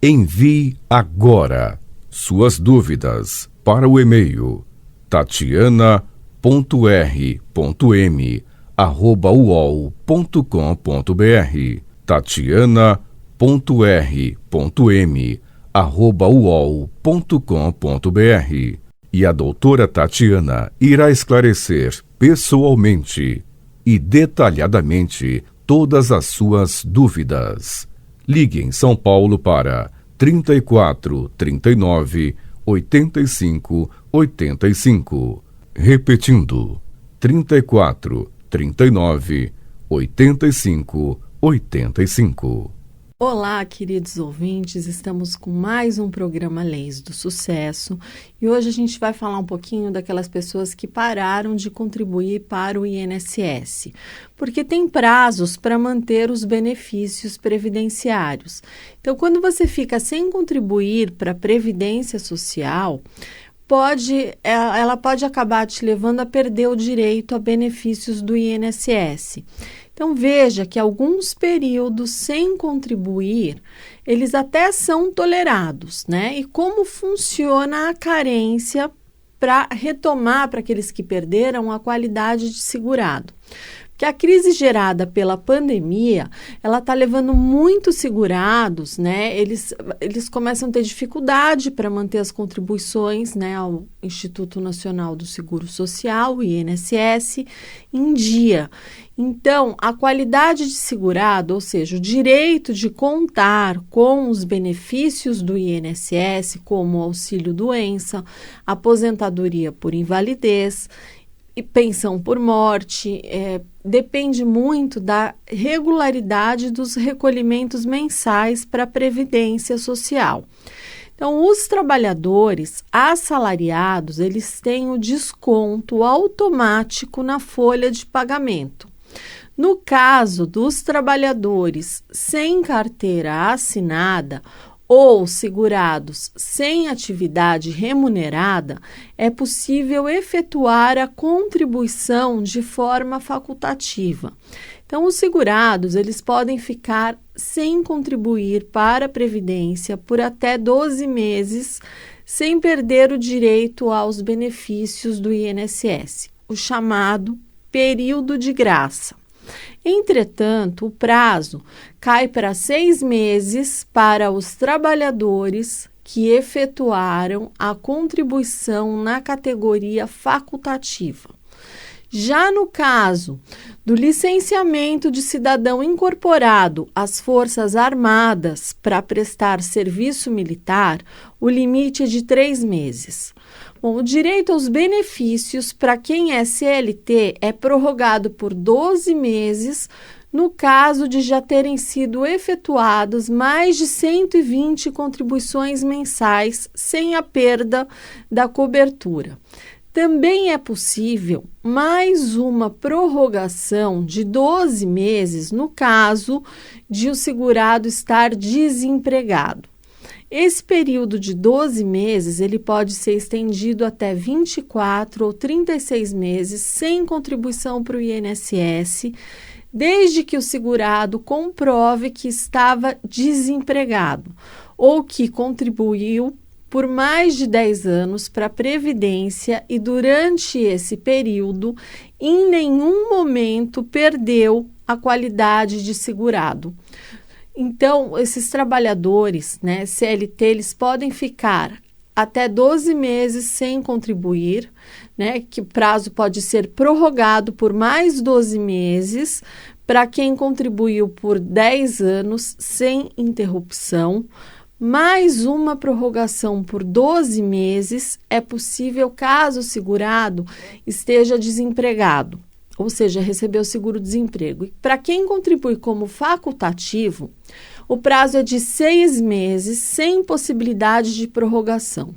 Envie agora suas dúvidas para o e-mail tatiana.r.m@uol.com.br tatiana.r.m@uol.com.br e a doutora Tatiana irá esclarecer pessoalmente e detalhadamente todas as suas dúvidas. Ligue em São Paulo para 34 39 85 85. Repetindo, 34 39 85 85. Olá, queridos ouvintes, estamos com mais um programa Leis do Sucesso e hoje a gente vai falar um pouquinho daquelas pessoas que pararam de contribuir para o INSS, porque tem prazos para manter os benefícios previdenciários. Então, quando você fica sem contribuir para a Previdência Social, ela pode acabar te levando a perder o direito a benefícios do INSS. Então, veja que alguns períodos sem contribuir, eles até são tolerados, né? E como funciona a carência para retomar para aqueles que perderam a qualidade de segurado. Porque a crise gerada pela pandemia, ela está levando muitos segurados, né? Eles começam a ter dificuldade para manter as contribuições, né, ao Instituto Nacional do Seguro Social, o INSS, em dia. Então, a qualidade de segurado, ou seja, o direito de contar com os benefícios do INSS, como auxílio-doença, aposentadoria por invalidez e pensão por morte, depende muito da regularidade dos recolhimentos mensais para a Previdência Social. Então, os trabalhadores assalariados, eles têm o desconto automático na folha de pagamento. No caso dos trabalhadores sem carteira assinada ou segurados sem atividade remunerada, é possível efetuar a contribuição de forma facultativa. Então, os segurados, eles podem ficar sem contribuir para a Previdência por até 12 meses, sem perder o direito aos benefícios do INSS, o chamado período de graça. Entretanto, o prazo cai para 6 meses para os trabalhadores que efetuaram a contribuição na categoria facultativa. Já no caso do licenciamento de cidadão incorporado às Forças Armadas para prestar serviço militar, o limite é de 3 meses. Bom, o direito aos benefícios para quem é CLT é prorrogado por 12 meses no caso de já terem sido efetuadas mais de 120 contribuições mensais sem a perda da cobertura. Também é possível mais uma prorrogação de 12 meses no caso de o segurado estar desempregado. Esse período de 12 meses ele pode ser estendido até 24 ou 36 meses sem contribuição para o INSS, desde que o segurado comprove que estava desempregado ou que contribuiu por mais de 10 anos para a Previdência e durante esse período em nenhum momento perdeu a qualidade de segurado. Então, esses trabalhadores, né, CLT, eles podem ficar até 12 meses sem contribuir, né, que o prazo pode ser prorrogado por mais 12 meses para quem contribuiu por 10 anos sem interrupção. Mais uma prorrogação por 12 meses é possível caso o segurado esteja desempregado, ou seja, recebeu seguro-desemprego. E para quem contribui como facultativo, o prazo é de 6 meses, sem possibilidade de prorrogação.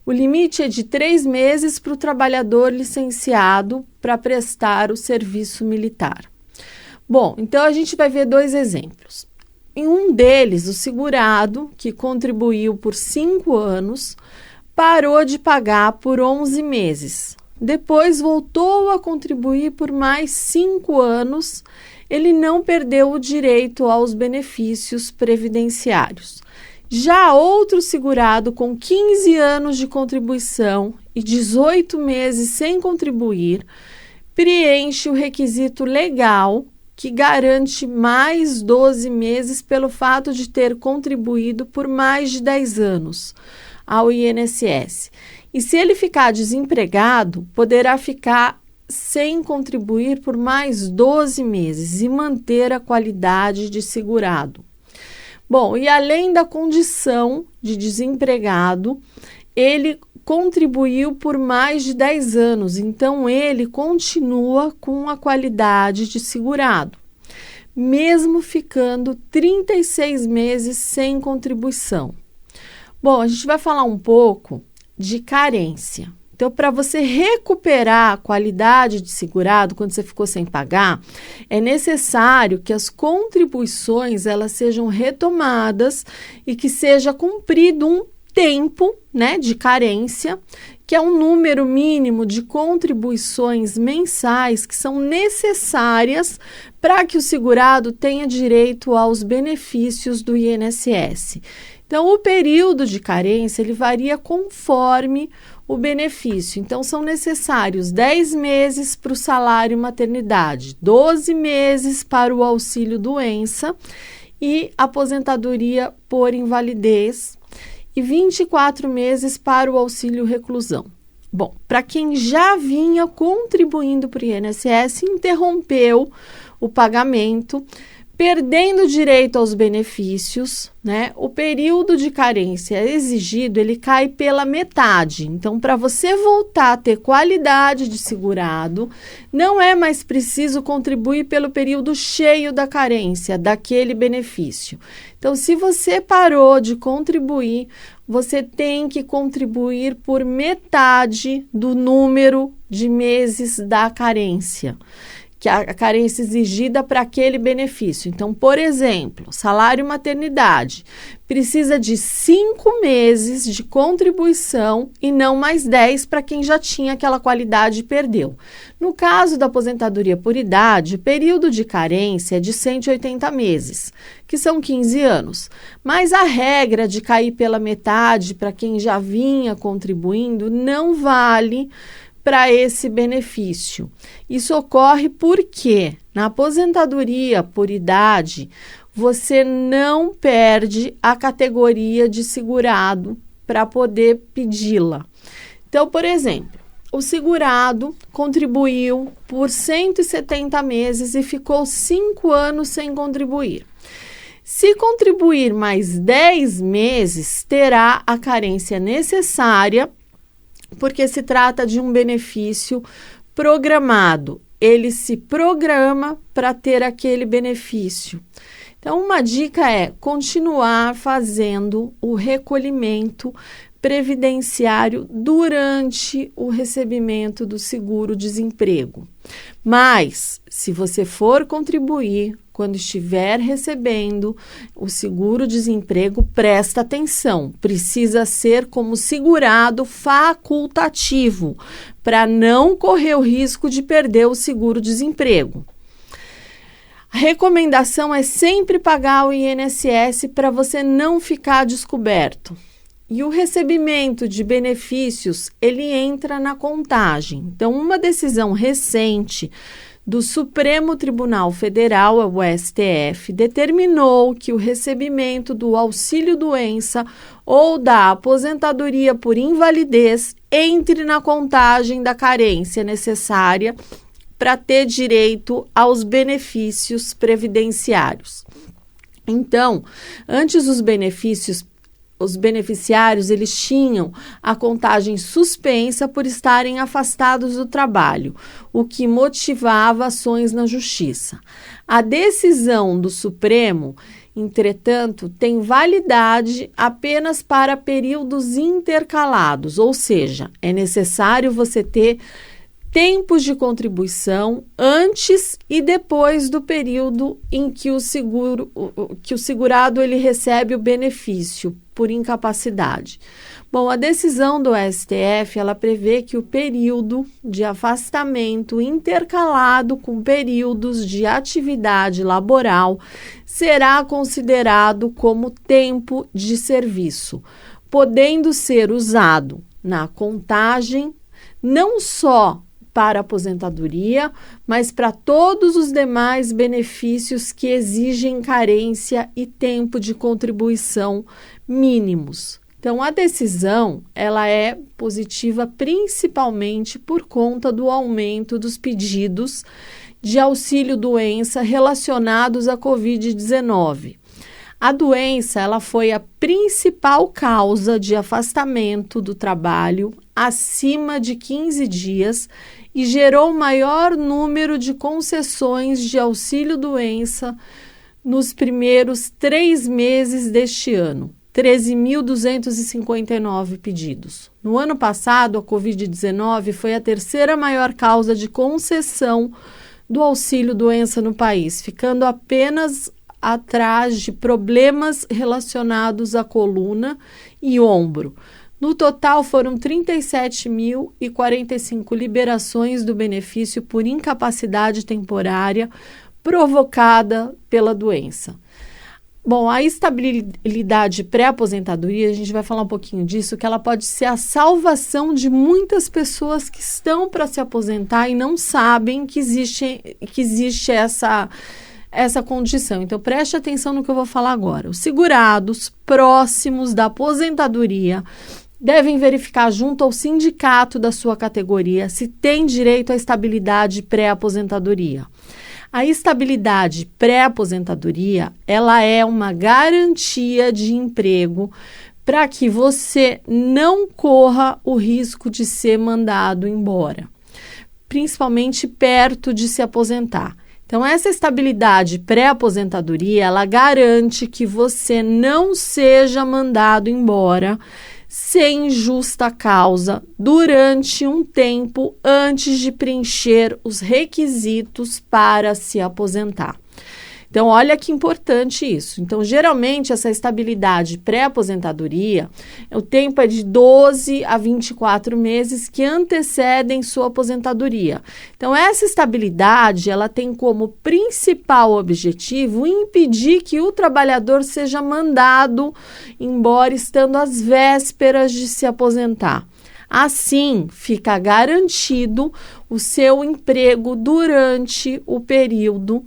O limite é de 3 meses para o trabalhador licenciado para prestar o serviço militar. Bom, então a gente vai ver 2 exemplos. Em um deles, o segurado, que contribuiu por 5 anos, parou de pagar por 11 meses. Depois voltou a contribuir por mais 5 anos, ele não perdeu o direito aos benefícios previdenciários. Já outro segurado com 15 anos de contribuição e 18 meses sem contribuir, preenche o requisito legal que garante mais 12 meses pelo fato de ter contribuído por mais de 10 anos ao INSS. E se ele ficar desempregado, poderá ficar sem contribuir por mais 12 meses e manter a qualidade de segurado. Bom, e além da condição de desempregado, ele contribuiu por mais de 10 anos, então ele continua com a qualidade de segurado, mesmo ficando 36 meses sem contribuição. Bom, a gente vai falar um pouco de carência. Então, para você recuperar a qualidade de segurado quando você ficou sem pagar, é necessário que as contribuições elas sejam retomadas e que seja cumprido um tempo, né, de carência, que é um número mínimo de contribuições mensais que são necessárias para que o segurado tenha direito aos benefícios do INSS. Então, o período de carência ele varia conforme o benefício. Então, são necessários 10 meses para o salário maternidade, 12 meses para o auxílio doença e aposentadoria por invalidez e 24 meses para o auxílio reclusão. Bom, para quem já vinha contribuindo para o INSS, interrompeu o pagamento, perdendo direito aos benefícios, né? O período de carência exigido, ele cai pela metade. Então, para você voltar a ter qualidade de segurado, não é mais preciso contribuir pelo período cheio da carência, daquele benefício. Então, se você parou de contribuir, você tem que contribuir por metade do número de meses da carência, que a carência exigida para aquele benefício. Então, por exemplo, salário maternidade precisa de 5 meses de contribuição e não mais 10 para quem já tinha aquela qualidade e perdeu. No caso da aposentadoria por idade, o período de carência é de 180 meses, que são 15 anos. Mas a regra de cair pela metade para quem já vinha contribuindo não vale para esse benefício. Isso ocorre porque na aposentadoria por idade você não perde a categoria de segurado para poder pedi-la. Então, por exemplo, o segurado contribuiu por 170 meses e ficou 5 anos sem contribuir. Se contribuir mais 10 meses, terá a carência necessária, porque se trata de um benefício programado. Ele se programa para ter aquele benefício. Então, uma dica é continuar fazendo o recolhimento previdenciário durante o recebimento do seguro-desemprego. Mas, se você for contribuir quando estiver recebendo o seguro-desemprego, presta atenção, precisa ser como segurado facultativo, para não correr o risco de perder o seguro-desemprego. A recomendação é sempre pagar o INSS para você não ficar descoberto. E o recebimento de benefícios, ele entra na contagem. Então, uma decisão recente do Supremo Tribunal Federal, o STF, determinou que o recebimento do auxílio-doença ou da aposentadoria por invalidez entre na contagem da carência necessária para ter direito aos benefícios previdenciários. Então, antes os beneficiários eles tinham a contagem suspensa por estarem afastados do trabalho, o que motivava ações na justiça. A decisão do Supremo, entretanto, tem validade apenas para períodos intercalados, ou seja, é necessário você ter tempos de contribuição antes e depois do período em que o segurado ele recebe o benefício por incapacidade. Bom, a decisão do STF, ela prevê que o período de afastamento intercalado com períodos de atividade laboral será considerado como tempo de serviço, podendo ser usado na contagem não só para a aposentadoria, mas para todos os demais benefícios que exigem carência e tempo de contribuição mínimos. Então, a decisão ela é positiva principalmente por conta do aumento dos pedidos de auxílio-doença relacionados à Covid-19. A doença ela foi a principal causa de afastamento do trabalho acima de 15 dias e gerou o maior número de concessões de auxílio-doença nos primeiros 3 meses deste ano. 13.259 pedidos. No ano passado, a Covid-19 foi a terceira maior causa de concessão do auxílio-doença no país, ficando apenas atrás de problemas relacionados à coluna e ombro. No total, foram 37.045 liberações do benefício por incapacidade temporária provocada pela doença. Bom, a estabilidade pré-aposentadoria, a gente vai falar um pouquinho disso, que ela pode ser a salvação de muitas pessoas que estão para se aposentar e não sabem que existe essa condição. Então, preste atenção no que eu vou falar agora. Os segurados próximos da aposentadoria devem verificar junto ao sindicato da sua categoria se tem direito à estabilidade pré-aposentadoria. A estabilidade pré-aposentadoria, ela é uma garantia de emprego para que você não corra o risco de ser mandado embora, principalmente perto de se aposentar. Então, essa estabilidade pré-aposentadoria, ela garante que você não seja mandado embora sem justa causa durante um tempo antes de preencher os requisitos para se aposentar. Então, olha que importante isso. Então, geralmente, essa estabilidade pré-aposentadoria, o tempo é de 12 a 24 meses que antecedem sua aposentadoria. Então, essa estabilidade, ela tem como principal objetivo impedir que o trabalhador seja mandado embora estando às vésperas de se aposentar. Assim, fica garantido o seu emprego durante o período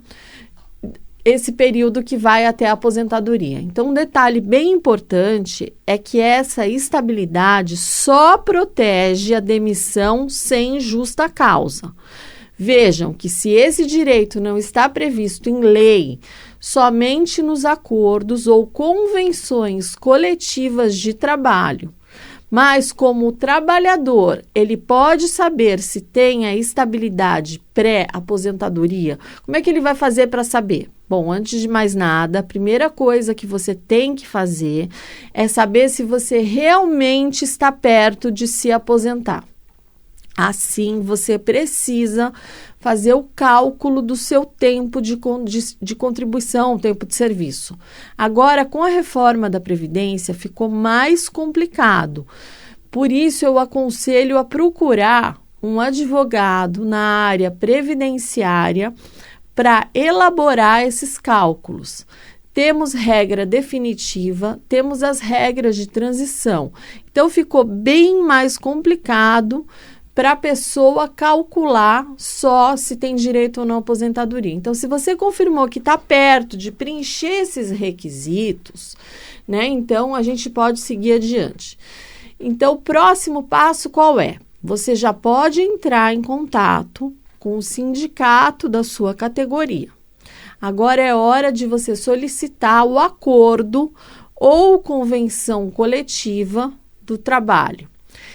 esse período que vai até a aposentadoria. Então, um detalhe bem importante é que essa estabilidade só protege a demissão sem justa causa. Vejam que se esse direito não está previsto em lei, somente nos acordos ou convenções coletivas de trabalho, mas como o trabalhador, ele pode saber se tem a estabilidade pré-aposentadoria, como é que ele vai fazer para saber? Bom, antes de mais nada, a primeira coisa que você tem que fazer é saber se você realmente está perto de se aposentar. Assim, você precisa fazer o cálculo do seu tempo de contribuição, tempo de serviço. Agora, com a reforma da Previdência, ficou mais complicado. Por isso, eu aconselho a procurar um advogado na área previdenciária para elaborar esses cálculos. Temos regra definitiva, temos as regras de transição. Então, ficou bem mais complicado para a pessoa calcular só se tem direito ou não à aposentadoria. Então, se você confirmou que está perto de preencher esses requisitos, né, então a gente pode seguir adiante. Então, o próximo passo qual é? Você já pode entrar em contato com o sindicato da sua categoria. Agora é hora de você solicitar o acordo ou convenção coletiva do trabalho.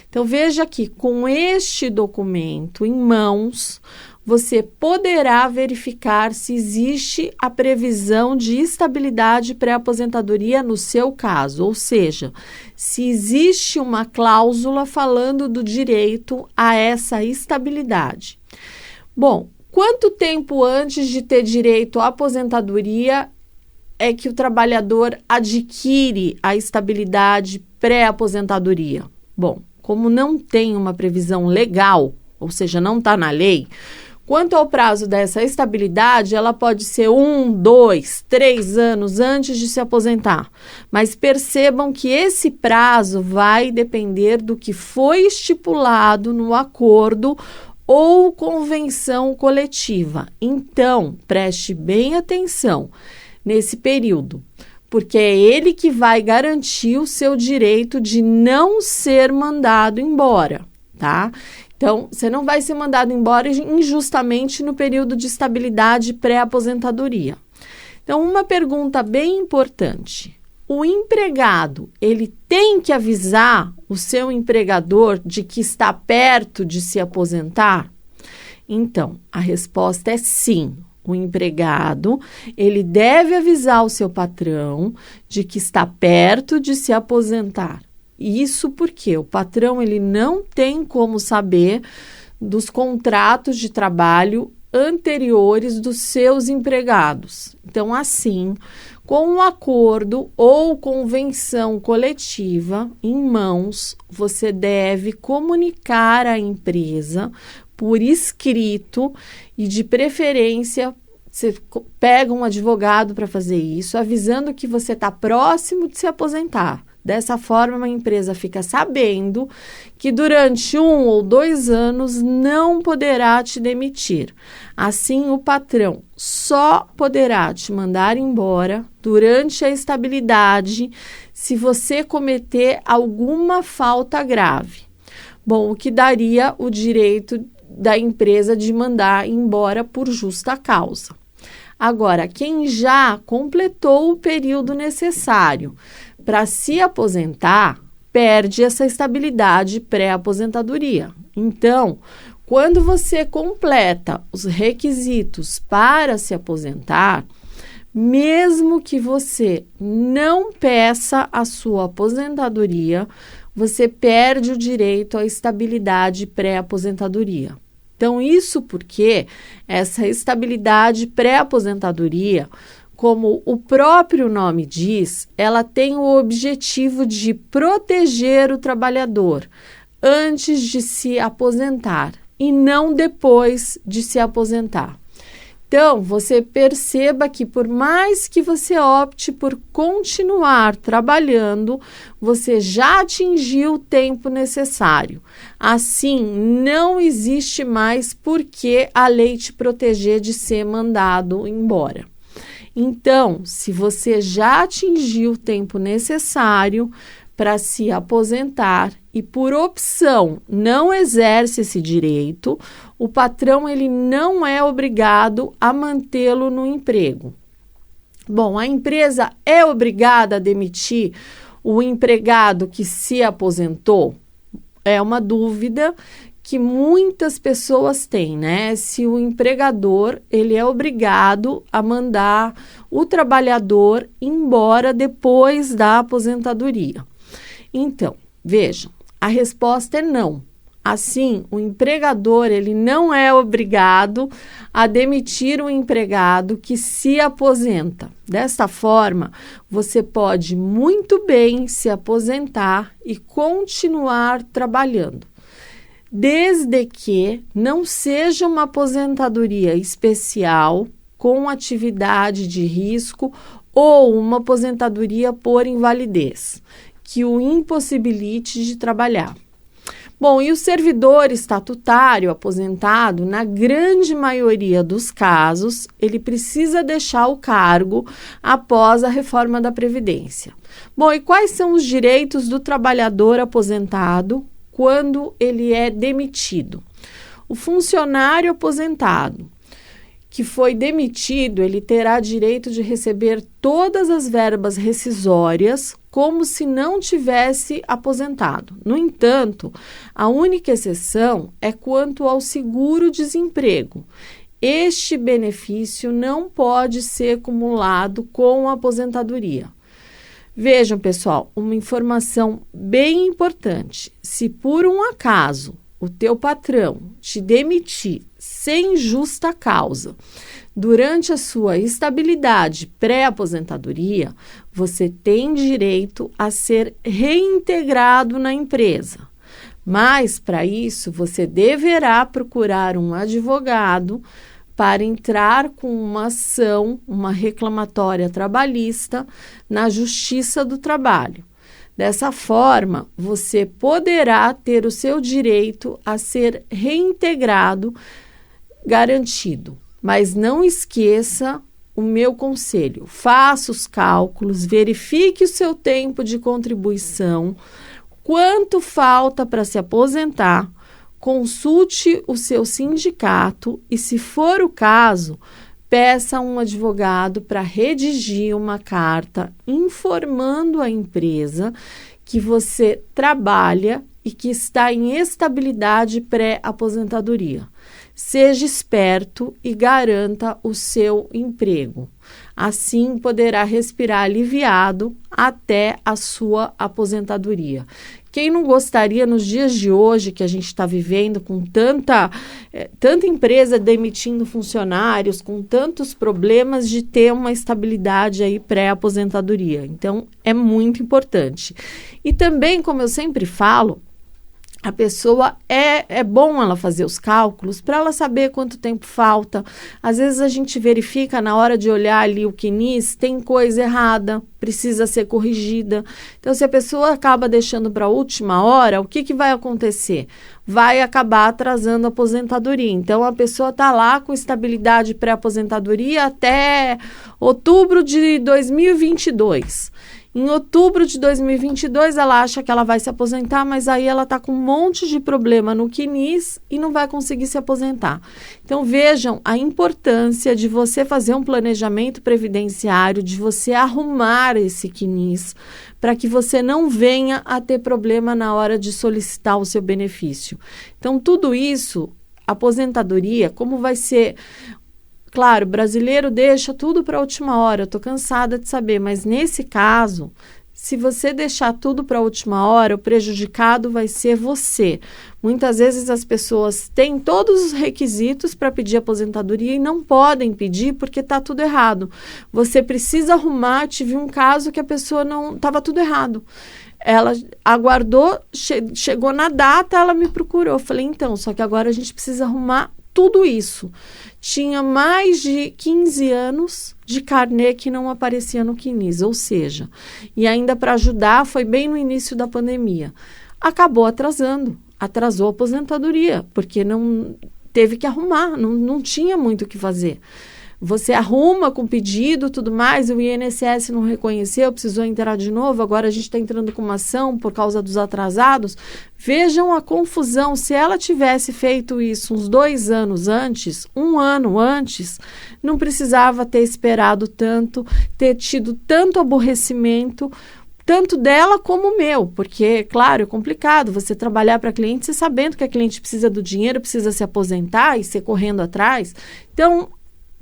Então, veja que com este documento em mãos, você poderá verificar se existe a previsão de estabilidade pré-aposentadoria no seu caso, ou seja, se existe uma cláusula falando do direito a essa estabilidade. Bom, quanto tempo antes de ter direito à aposentadoria é que o trabalhador adquire a estabilidade pré-aposentadoria? Bom, como não tem uma previsão legal, ou seja, não está na lei, quanto ao prazo dessa estabilidade, ela pode ser 1, 2, 3 anos antes de se aposentar. Mas percebam que esse prazo vai depender do que foi estipulado no acordo ou convenção coletiva. Então, preste bem atenção nesse período, porque é ele que vai garantir o seu direito de não ser mandado embora, tá? Então, você não vai ser mandado embora injustamente no período de estabilidade pré-aposentadoria. Então, uma pergunta bem importante. O empregado, ele tem que avisar o seu empregador de que está perto de se aposentar? Então, a resposta é sim. O empregado, ele deve avisar o seu patrão de que está perto de se aposentar. Isso porque o patrão, ele não tem como saber dos contratos de trabalho anteriores dos seus empregados. Então, assim, com um acordo ou convenção coletiva em mãos, você deve comunicar à empresa por escrito e, de preferência, você pega um advogado para fazer isso, avisando que você está próximo de se aposentar. Dessa forma, a empresa fica sabendo que durante 1 ou 2 anos não poderá te demitir. Assim, o patrão só poderá te mandar embora durante a estabilidade se você cometer alguma falta grave. Bom, o que daria o direito da empresa de mandar embora por justa causa. Agora, quem já completou o período necessário para se aposentar, perde essa estabilidade pré-aposentadoria. Então, quando você completa os requisitos para se aposentar, mesmo que você não peça a sua aposentadoria, você perde o direito à estabilidade pré-aposentadoria. Então, isso porque essa estabilidade pré-aposentadoria, como o próprio nome diz, ela tem o objetivo de proteger o trabalhador antes de se aposentar e não depois de se aposentar. Então, você perceba que por mais que você opte por continuar trabalhando, você já atingiu o tempo necessário. Assim, não existe mais por que a lei te proteger de ser mandado embora. Então, se você já atingiu o tempo necessário para se aposentar e por opção não exerce esse direito, o patrão ele não é obrigado a mantê-lo no emprego. Bom, a empresa é obrigada a demitir o empregado que se aposentou? É uma dúvida que muitas pessoas têm, né? Se o empregador ele é obrigado a mandar o trabalhador embora depois da aposentadoria. Então, vejam, a resposta é não. Assim, o empregador ele não é obrigado a demitir o empregado que se aposenta. Desta forma, você pode muito bem se aposentar e continuar trabalhando, desde que não seja uma aposentadoria especial com atividade de risco ou uma aposentadoria por invalidez, que o impossibilite de trabalhar. Bom, e o servidor estatutário aposentado, na grande maioria dos casos, ele precisa deixar o cargo após a reforma da Previdência. Bom, e quais são os direitos do trabalhador aposentado quando ele é demitido? O funcionário aposentado que foi demitido, ele terá direito de receber todas as verbas rescisórias como se não tivesse aposentado. No entanto, a única exceção é quanto ao seguro-desemprego. Este benefício não pode ser acumulado com a aposentadoria. Vejam, pessoal, uma informação bem importante. Se por um acaso o teu patrão te demitir sem justa causa durante a sua estabilidade pré-aposentadoria, você tem direito a ser reintegrado na empresa. Mas, para isso, você deverá procurar um advogado para entrar com uma ação, uma reclamatória trabalhista na Justiça do Trabalho. Dessa forma, você poderá ter o seu direito a ser reintegrado garantido. Mas não esqueça o meu conselho: faça os cálculos, verifique o seu tempo de contribuição, quanto falta para se aposentar, consulte o seu sindicato e, se for o caso, peça a um advogado para redigir uma carta informando a empresa que você trabalha e que está em estabilidade pré-aposentadoria. Seja esperto e garanta o seu emprego. Assim, poderá respirar aliviado até a sua aposentadoria. Quem não gostaria, nos dias de hoje, que a gente está vivendo, com tanta empresa demitindo funcionários, com tantos problemas, de ter uma estabilidade aí pré-aposentadoria? Então, é muito importante. E também, como eu sempre falo, a pessoa é bom ela fazer os cálculos para ela saber quanto tempo falta. Às vezes a gente verifica na hora de olhar ali o CNIS, tem coisa errada, precisa ser corrigida. Então, se a pessoa acaba deixando para a última hora, o que vai acontecer? Vai acabar atrasando a aposentadoria. Então, a pessoa está lá com estabilidade pré-aposentadoria até outubro de 2022. Em outubro de 2022, ela acha que ela vai se aposentar, mas aí ela está com um monte de problema no CNIS e não vai conseguir se aposentar. Então, vejam a importância de você fazer um planejamento previdenciário, de você arrumar esse CNIS, para que você não venha a ter problema na hora de solicitar o seu benefício. Então, tudo isso, aposentadoria, como vai ser... Claro, o brasileiro deixa tudo para a última hora, eu estou cansada de saber, mas nesse caso, se você deixar tudo para a última hora, o prejudicado vai ser você. Muitas vezes as pessoas têm todos os requisitos para pedir aposentadoria e não podem pedir porque está tudo errado. Você precisa arrumar. Tive um caso que a pessoa não... estava tudo errado. Ela aguardou, chegou na data, ela me procurou. Eu falei, então, só que agora a gente precisa arrumar tudo isso. Tinha mais de 15 anos de carnê que não aparecia no CNIS, ou seja, e ainda para ajudar, foi bem no início da pandemia. Acabou atrasou a aposentadoria, porque não teve que arrumar, não tinha muito o que fazer. Você arruma com pedido, tudo mais, o INSS não reconheceu, precisou entrar de novo, agora a gente está entrando com uma ação por causa dos atrasados. Vejam a confusão. Se ela tivesse feito isso uns 2 anos antes, 1 ano antes, não precisava ter esperado tanto, ter tido tanto aborrecimento, tanto dela como o meu, porque, claro, é complicado você trabalhar para cliente, você sabendo que a cliente precisa do dinheiro, precisa se aposentar e ser correndo atrás. Então,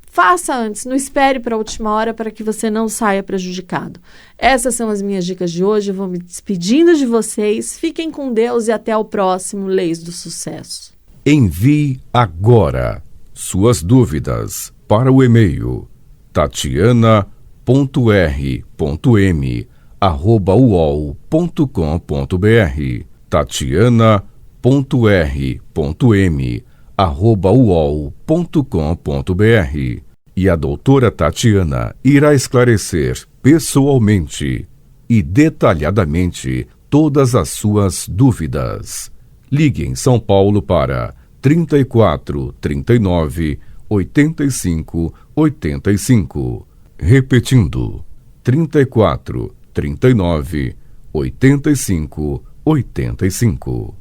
faça antes, não espere para a última hora para que você não saia prejudicado. Essas são as minhas dicas de hoje. Eu vou me despedindo de vocês. Fiquem com Deus e até o próximo Leis do Sucesso. Envie agora suas dúvidas para o e-mail tatiana.r.m@uol.com.br tatiana.r.m@uol.com.br. E a doutora Tatiana irá esclarecer pessoalmente e detalhadamente todas as suas dúvidas. Ligue em São Paulo para 34 39 85 85. Repetindo, 34 39 85 85.